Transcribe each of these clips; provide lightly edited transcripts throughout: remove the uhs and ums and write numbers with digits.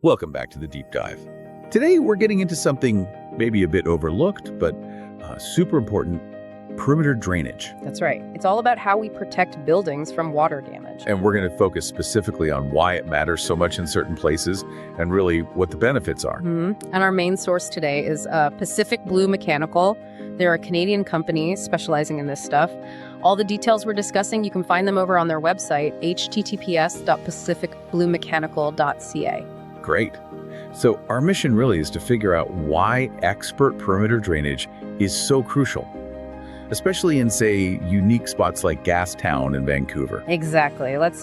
Welcome back to the Deep Dive. Today we're getting into something maybe a bit overlooked, but super important, perimeter drainage. That's right. It's all about how we protect buildings from water damage. And we're going to focus specifically on why it matters so much in certain places and really what the benefits are. And our main source today is Pacific Blue Mechanical. They're a Canadian company specializing in this stuff. All the details we're discussing, you can find them over on their website, https://pacificbluemechanical.ca. Great. So our mission really is to figure out why expert perimeter drainage is so crucial, especially in, say, unique spots like Gastown in Vancouver. Exactly. Let's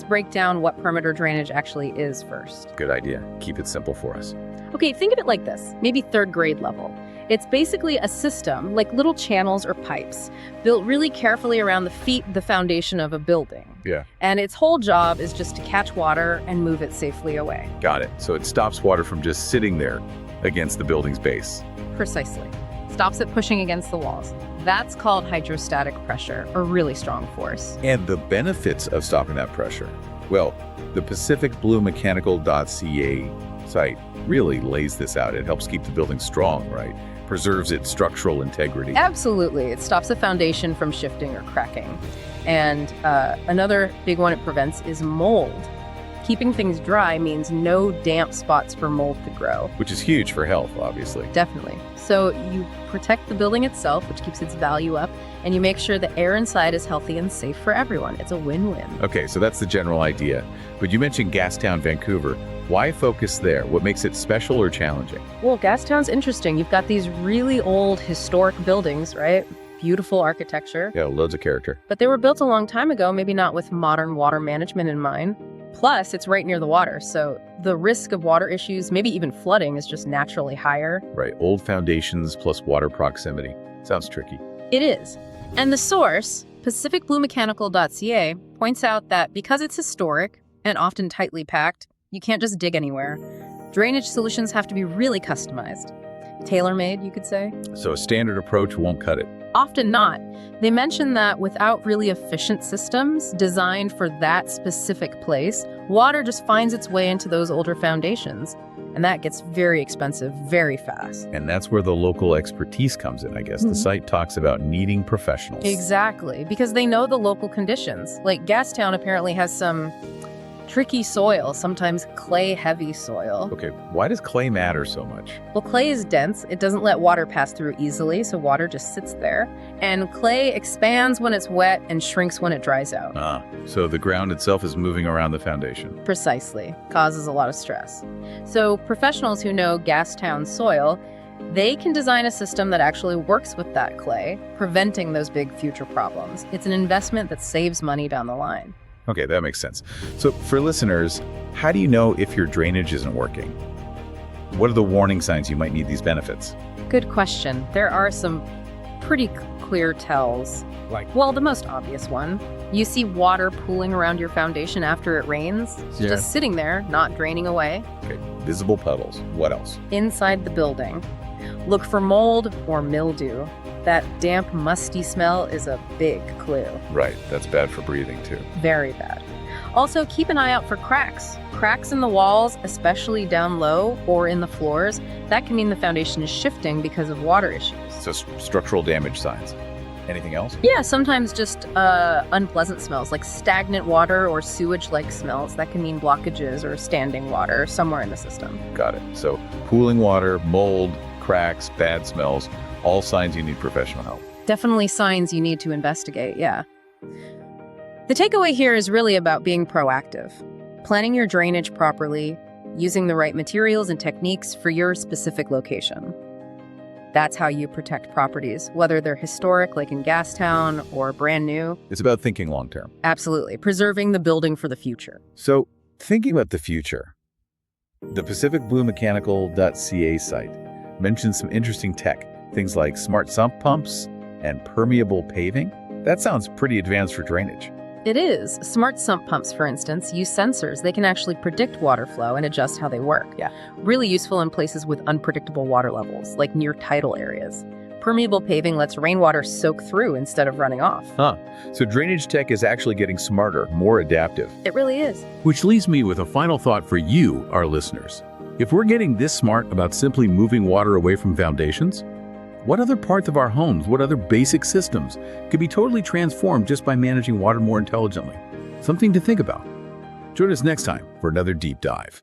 break down what perimeter drainage actually is first. Good idea. Keep it simple for us. Okay, think of it like this, maybe third grade level. It's basically a system, like little channels or pipes, built really carefully around the foundation of a building. Yeah. And its whole job is just to catch water and move it safely away. Got it. So it stops water from just sitting there against the building's base. Precisely. Stops it pushing against the walls. That's called hydrostatic pressure, a really strong force. And the benefits of stopping that pressure? Well, the pacificbluemechanical.ca site really lays this out. It helps keep the building strong, right? Preserves its structural integrity. Absolutely. It stops the foundation from shifting or cracking. And another big one it prevents is mold. Keeping things dry means no damp spots for mold to grow. Which is huge for health, obviously. Definitely. So you protect the building itself, which keeps its value up, and you make sure the air inside is healthy and safe for everyone. It's a win-win. Okay, so that's the general idea. But you mentioned Gastown, Vancouver. Why focus there? What makes it special or challenging? Well, Gastown's interesting. You've got these really old historic buildings, right? Beautiful architecture. Yeah, loads of character. But they were built a long time ago, maybe not with modern water management in mind. Plus, it's right near the water, so the risk of water issues, maybe even flooding, is just naturally higher. Right, old foundations plus water proximity. Sounds tricky. It is. And the source, pacificbluemechanical.ca, points out that because it's historic and often tightly packed, you can't just dig anywhere. Drainage solutions have to be really customized. Tailor-made, you could say. So a standard approach won't cut it. Often not. They mention that without really efficient systems designed for that specific place, water just finds its way into those older foundations. And that gets very expensive very fast. And that's where the local expertise comes in, I guess. The site talks about needing professionals. Exactly, because they know the local conditions. Like Gastown apparently has some tricky soil, sometimes clay-heavy soil. Okay, why does clay matter so much? Well, clay is dense. It doesn't let water pass through easily, so water just sits there. And clay expands when it's wet and shrinks when it dries out. So the ground itself is moving around the foundation. Precisely. Causes a lot of stress. So professionals who know Gastown soil, they can design a system that actually works with that clay, preventing those big future problems. It's an investment that saves money down the line. Okay, that makes sense. So for listeners, how do you know if your drainage isn't working? What are the warning signs you might need these benefits? Good question. There are some pretty clear tells. Like? Well, the most obvious one. You see water pooling around your foundation after it rains. It's just sitting there, not draining away. Okay, visible puddles. What else? Inside the building. Look for mold or mildew. That damp, musty smell is a big clue. Right, that's bad for breathing too. Very bad. Also, keep an eye out for cracks. Cracks in the walls, especially down low or in the floors, that can mean the foundation is shifting because of water issues. So structural damage signs. Anything else? Yeah, sometimes just unpleasant smells, like stagnant water or sewage-like smells. That can mean blockages or standing water somewhere in the system. Got it. So pooling water, mold, cracks, bad smells, all signs you need professional help. Definitely signs you need to investigate, yeah. The takeaway here is really about being proactive, planning your drainage properly, using the right materials and techniques for your specific location. That's how you protect properties, whether they're historic, like in Gastown, or brand new. It's about thinking long term. Absolutely. Preserving the building for the future. So thinking about the future, the pacificbluemechanical.ca site mentions some interesting tech. Things like smart sump pumps and permeable paving. That sounds pretty advanced for drainage. It is. Smart sump pumps, for instance, use sensors. They can actually predict water flow and adjust how they work. Yeah. Really useful in places with unpredictable water levels, like near tidal areas. Permeable paving lets rainwater soak through instead of running off. So drainage tech is actually getting smarter, more adaptive. It really is. Which leaves me with a final thought for you, our listeners. If we're getting this smart about simply moving water away from foundations, what other parts of our homes, what other basic systems could be totally transformed just by managing water more intelligently? Something to think about. Join us next time for another deep dive.